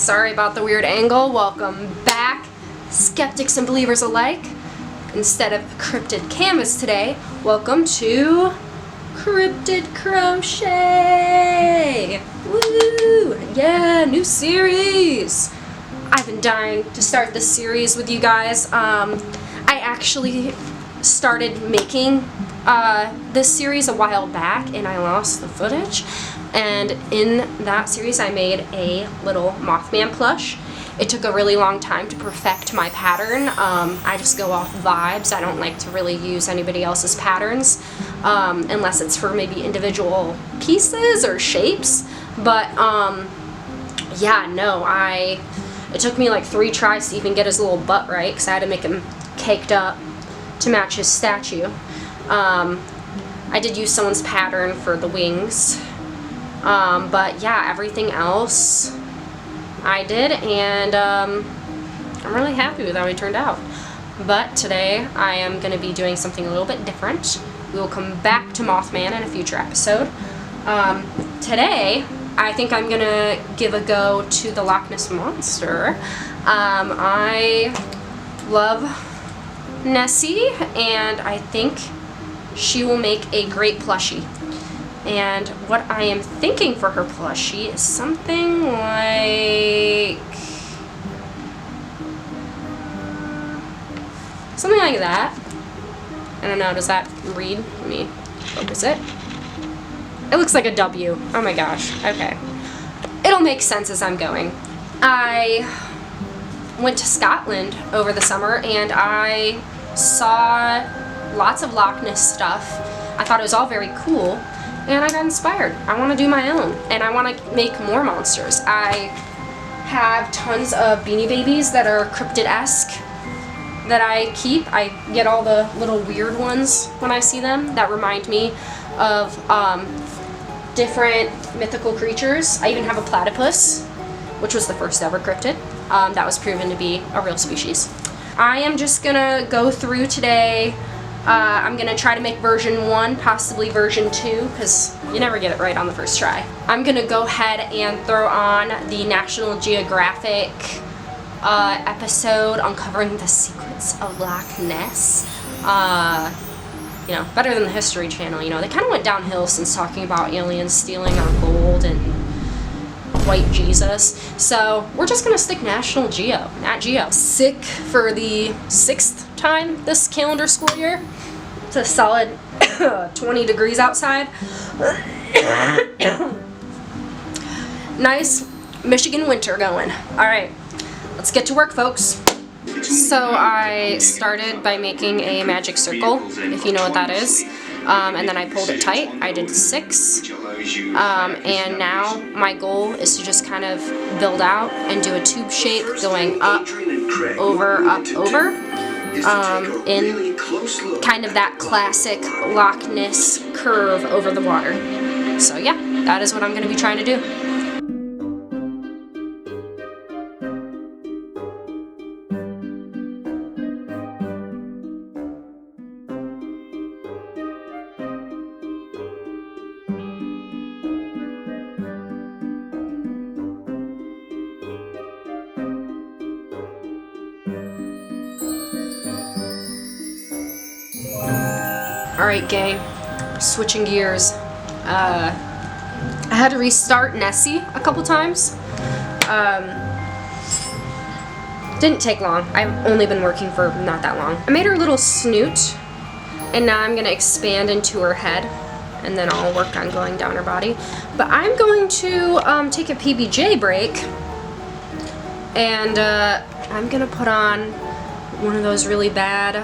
Sorry about the weird angle. Welcome back, skeptics and believers alike. Instead of a cryptid canvas today, welcome to Cryptid Crochet! Woo! Yeah, new series! I've been dying to start this series with you guys. I actually started making this series a while back and I lost the footage. And in that series I made a little Mothman plush. It took a really long time to perfect my pattern. I just go off vibes. I don't like to really use anybody else's patterns unless it's for maybe individual pieces or shapes. But yeah, no, it took me like 3 tries to even get his little butt right because I had to make him caked up to match his statue. I did use someone's pattern for the wings. But yeah, everything else I did, and I'm really happy with how it turned out. But today I am going to be doing something a little bit different. We will come back to Mothman in a future episode. Today I think I'm going to give a go to the Loch Ness Monster. I love Nessie, and I think she will make a great plushie. And what I am thinking for her plushie is something like that. I don't know, does that read? Let me focus it. It looks like a W. Oh my gosh. Okay. It'll make sense as I'm going. I went to Scotland over the summer and I saw lots of Loch Ness stuff. I thought it was all very cool. And I got inspired. I want to do my own, and I want to make more monsters. I have tons of Beanie Babies that are cryptid-esque that I keep. I get all the little weird ones when I see them that remind me of different mythical creatures. I even have a platypus, which was the first ever cryptid. That was proven to be a real species. I am just gonna go through today. I'm going to try to make version 1, possibly version 2, because you never get it right on the first try. I'm going to go ahead and throw on the National Geographic episode uncovering the secrets of Loch Ness. You know, better than the History Channel, you know. They kind of went downhill since talking about aliens stealing our gold and white Jesus. So we're just going to stick National Geo, Nat Geo. Sick for the 6th time this calendar school year. It's a solid 20 degrees outside. Nice Michigan winter going. Alright, let's get to work, folks. So I started by making a magic circle, if you know what that is. And then I pulled it tight. I did 6. And now my goal is to just kind of build out and do a tube shape going up, over, up, over. In kind of that classic Loch Ness curve over the water. So yeah, that is what I'm going to be trying to do. Alright gang, switching gears. I had to restart Nessie a couple times. Didn't take long. I've only been working for not that long. I made her little snoot, and now I'm going to expand into her head, and then I'll work on going down her body. But I'm going to take a PBJ break, and I'm going to put on one of those really bad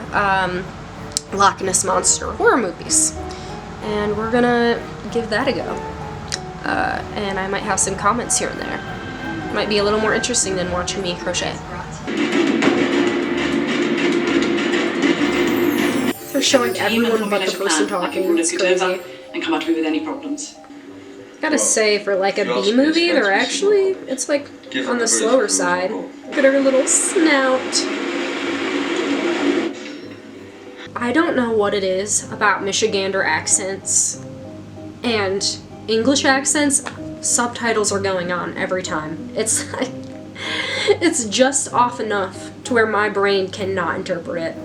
Loch Ness Monster horror movies, and we're gonna give that a go, and I might have some comments here and there. Might be a little more interesting than watching me crochet. They're showing everyone but the person talking. It's crazy. And come at me with any problems. Gotta say, for like a B movie, they're actually, it's like on the slower side. Look at her little snout. I don't know what it is about Michigander accents and English accents. Subtitles are going on every time. It's like It's just off enough to where my brain cannot interpret it.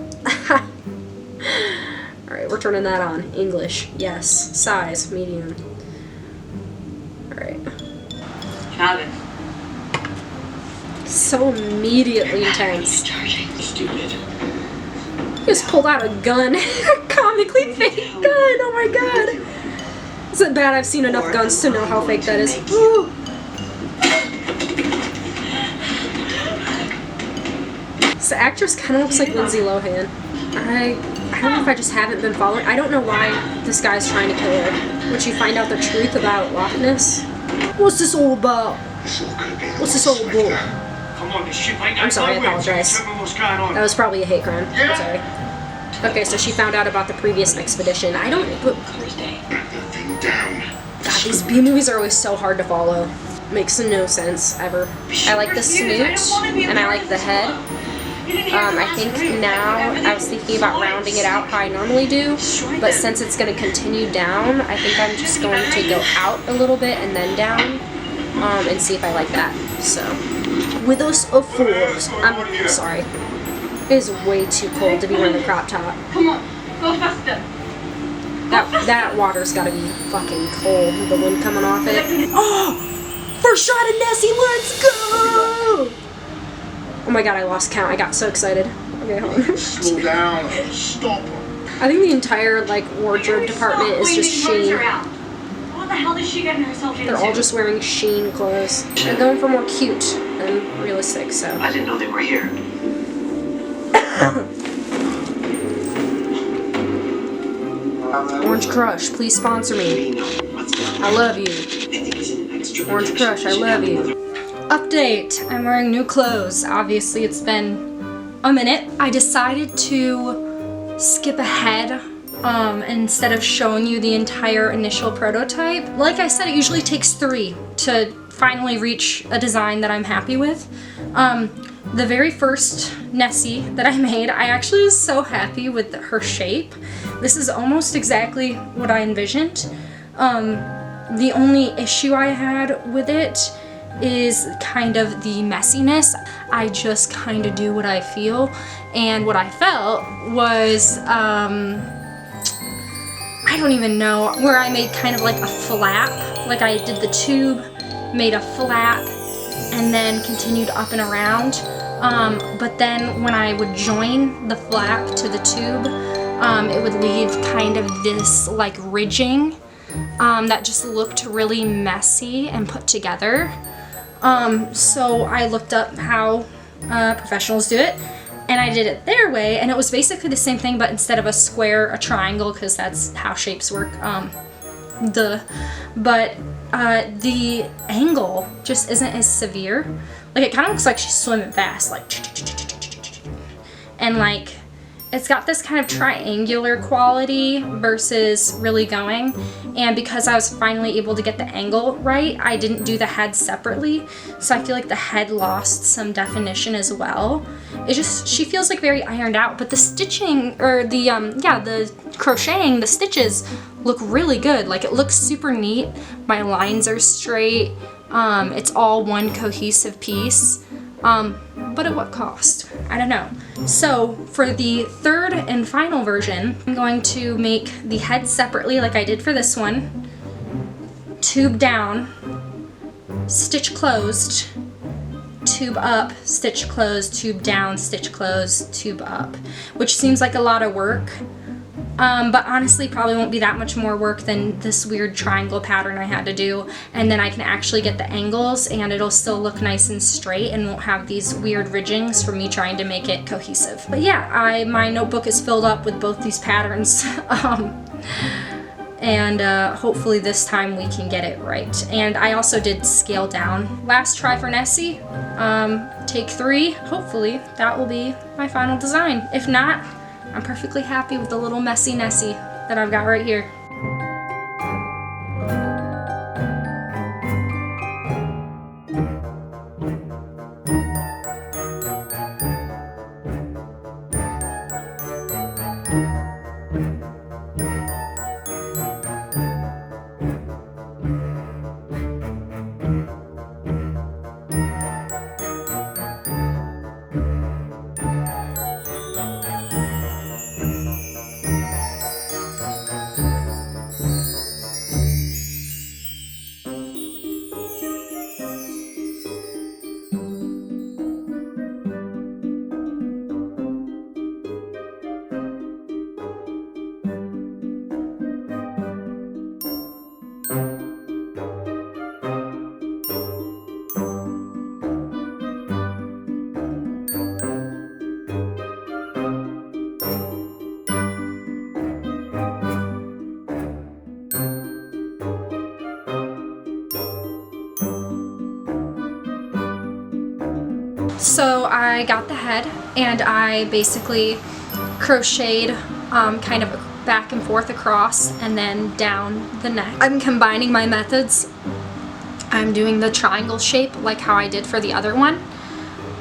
Alright, we're turning that on. English. Yes. Size. Medium. Alright. Have it. So immediately intense. Stupid. He just pulled out a gun. A comically fake gun. Oh my god. Is it bad? I've seen enough guns to know how fake that is. Woo. This actress kind of looks like Lindsay Lohan. I don't know if I just haven't been following. I don't know why this guy's trying to kill her. Would she find out the truth about Loch Ness? What's this all about? What's this all about? I'm sorry, I apologize. That was probably a hate crime. I'm sorry. Okay, so she found out about the previous expedition. I don't... God, these B movies are always so hard to follow. Makes no sense, ever. I like the snoot, and I like the head. I think now, I was thinking about rounding it out how I normally do, but since it's going to continue down, I think I'm just going to go out a little bit and then down, and see if I like that. So, with us of fools, I'm sorry. It is way too cold to be wearing a crop top. Come on, go faster. That water's gotta be fucking cold with the wind coming off it. Oh! First shot of Nessie, let's go! Oh my god, I lost count. I got so excited. Okay, hold on. Slow down. Stop. I think the entire, like, wardrobe department is just Shein. What the hell is she getting herself into? They're all just wearing Shein clothes. They're going for more cute than realistic, so. I didn't know they were here. Orange Crush, please sponsor me. I love you. Orange Crush, I love you. Update, I'm wearing new clothes. Obviously it's been a minute. I decided to skip ahead instead of showing you the entire initial prototype. Like I said, it usually takes 3 to finally reach a design that I'm happy with. The very first Nessie that I made, I actually was so happy with her shape. This is almost exactly what I envisioned. The only issue I had with it is kind of the messiness. I just kind of do what I feel, and what I felt was, I don't even know, where I made kind of like a flap, like I did the tube, made a flap, and then continued up and around. But then when I would join the flap to the tube, it would leave kind of this like ridging that just looked really messy and put together. So I looked up how professionals do it, and I did it their way, and it was basically the same thing, but instead of a square, a triangle, because that's how shapes work. But the angle just isn't as severe. Like, it kind of looks like she's swimming fast, like, and like, it's got this kind of triangular quality versus really going. And because I was finally able to get the angle right, I didn't do the head separately. So I feel like the head lost some definition as well. It just, she feels like very ironed out, but the stitching, or the, the crocheting, the stitches look really good. Like, it looks super neat. My lines are straight. It's all one cohesive piece. But at what cost? I don't know. So for the third and final version, I'm going to make the head separately like I did for this one. Tube down, stitch closed, tube up, stitch closed, tube down, stitch closed, tube up, which seems like a lot of work. But honestly probably won't be that much more work than this weird triangle pattern I had to do, and then I can actually get the angles and it'll still look nice and straight and won't have these weird ridgings from me trying to make it cohesive. But yeah, my notebook is filled up with both these patterns, and hopefully this time we can get it right. And I also did scale down. Last try for Nessie, take 3, hopefully that will be my final design. If not, I'm perfectly happy with the little messy Nessie that I've got right here. I got the head and I basically crocheted kind of back and forth across and then down the neck. I'm combining my methods. I'm doing the triangle shape like how I did for the other one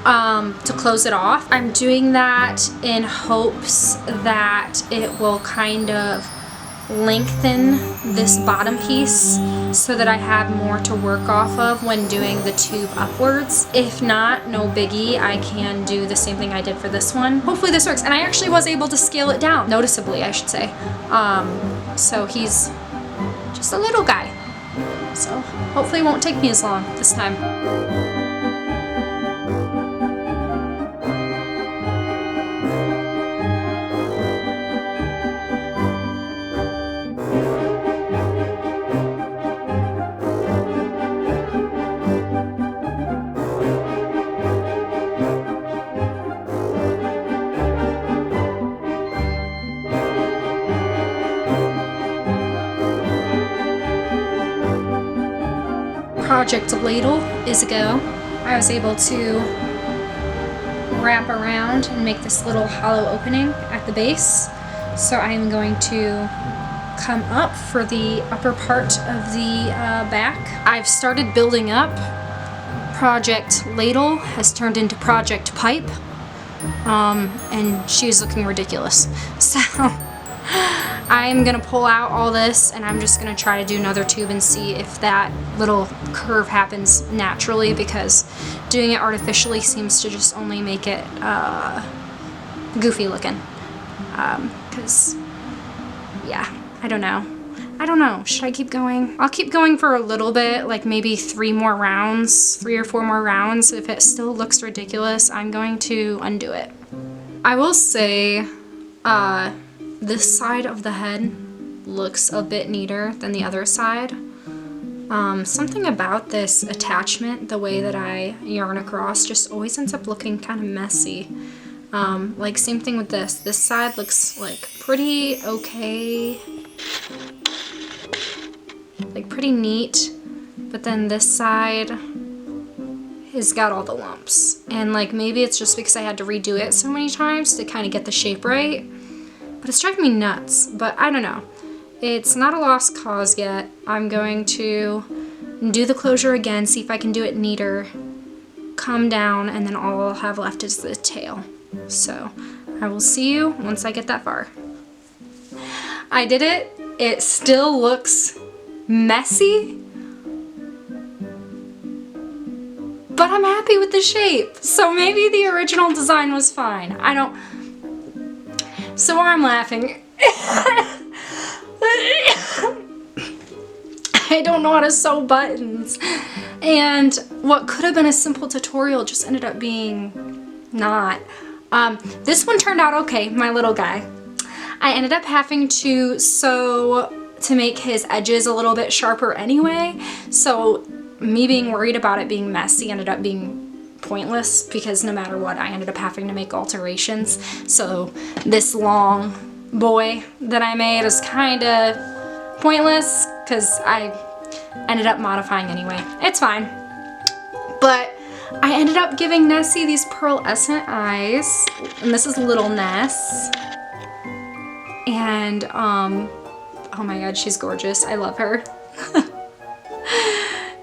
to close it off. I'm doing that in hopes that it will kind of lengthen this bottom piece so that I have more to work off of when doing the tube upwards. If not, no biggie, I can do the same thing I did for this one. Hopefully this works. And I actually was able to scale it down, noticeably I should say. So he's just a little guy. So hopefully it won't take me as long this time. Project Ladle is a go. I was able to wrap around and make this little hollow opening at the base. So I am going to come up for the upper part of the back. I've started building up. Project Ladle has turned into Project Pipe, and she's looking ridiculous. So I'm gonna pull out all this and I'm just gonna try to do another tube and see if that little curve happens naturally, because doing it artificially seems to just only make it goofy looking. Because, yeah, I don't know. Should I keep going? I'll keep going for a little bit, like maybe 3 or 4 more rounds. If it still looks ridiculous, I'm going to undo it. I will say, this side of the head looks a bit neater than the other side. Something about this attachment, the way that I yarn across, just always ends up looking kind of messy. Like same thing with this. This side looks like pretty okay, like pretty neat, but then this side has got all the lumps. And like maybe it's just because I had to redo it so many times to kind of get the shape right. But it's driving me nuts, but I don't know. It's not a lost cause yet. I'm going to do the closure again, see if I can do it neater, come down, and then all I'll have left is the tail. So I will see you once I get that far. I did it. It still looks messy, but I'm happy with the shape. So maybe the original design was fine. I don't... So I'm laughing. I don't know how to sew buttons. And what could have been a simple tutorial just ended up being not. This one turned out okay, my little guy. I ended up having to sew to make his edges a little bit sharper anyway. So me being worried about it being messy ended up being pointless, because no matter what I ended up having to make alterations. So this long boy that I made is kind of pointless because I ended up modifying anyway. It's fine. But I ended up giving Nessie these pearlescent eyes, and this is Little Ness. And oh my god, she's gorgeous. I love her.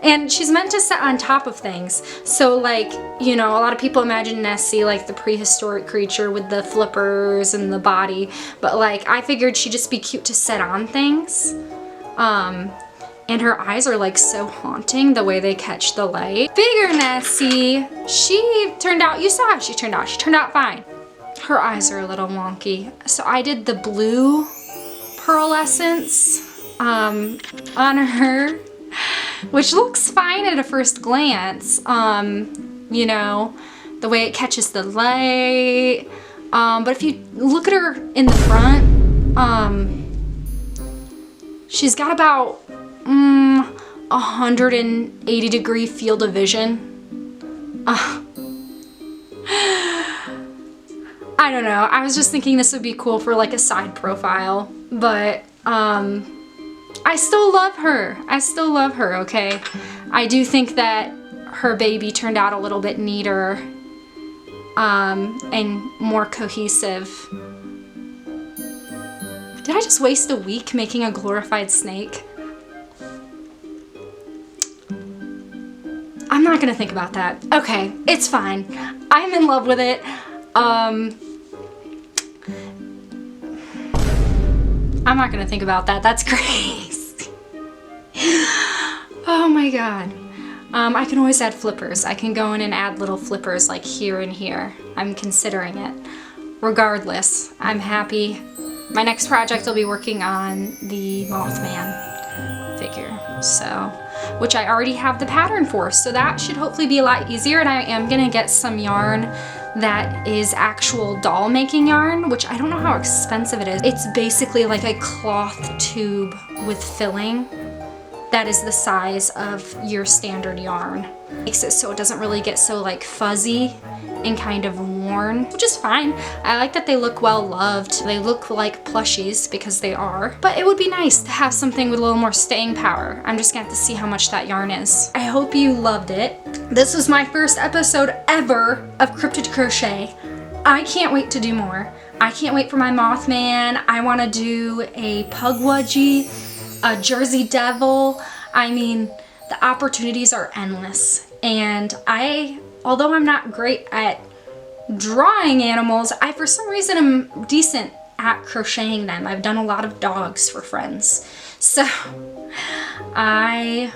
And she's meant to sit on top of things. So like, you know, a lot of people imagine Nessie like the prehistoric creature with the flippers and the body. But like, I figured she'd just be cute to sit on things. And her eyes are like so haunting, the way they catch the light. Bigger Nessie, she turned out, you saw how she turned out. She turned out fine. Her eyes are a little wonky. So I did the blue pearlescence on her, which looks fine at a first glance, you know, the way it catches the light. But if you look at her in the front, she's got about 180-degree field of vision. I don't know. I was just thinking this would be cool for like a side profile, but I still love her. I still love her, okay? I do think that her baby turned out a little bit neater. and more cohesive. Did I just waste a week making a glorified snake? I'm not gonna think about that. Okay, it's fine. I'm in love with it. I'm not gonna think about that. That's crazy. Oh my god. I can always add flippers. I can go in and add little flippers like here and here. I'm considering it. Regardless, I'm happy. My next project I'll be working on the Mothman figure, so, which I already have the pattern for, so that should hopefully be a lot easier, and I am gonna get some yarn that is actual doll making yarn, which I don't know how expensive it is. It's basically like a cloth tube with filling that is the size of your standard yarn. Makes it so it doesn't really get so like fuzzy and kind of worn, which is fine. I like that they look well loved. They look like plushies because they are, but it would be nice to have something with a little more staying power. I'm just gonna have to see how much that yarn is. I hope you loved it. This was my first episode ever of Cryptid Crochet. I can't wait to do more. I can't wait for my Mothman. I wanna do a Pugwudgie, a Jersey Devil. I mean, the opportunities are endless. And although I'm not great at drawing animals, I for some reason am decent at crocheting them. I've done a lot of dogs for friends. So I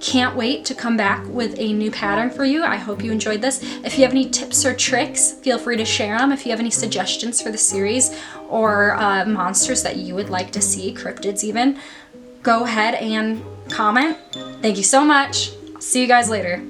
can't wait to come back with a new pattern for you. I hope you enjoyed this. If you have any tips or tricks, feel free to share them. If you have any suggestions for the series or monsters that you would like to see, cryptids even, go ahead and comment. Thank you so much. See you guys later.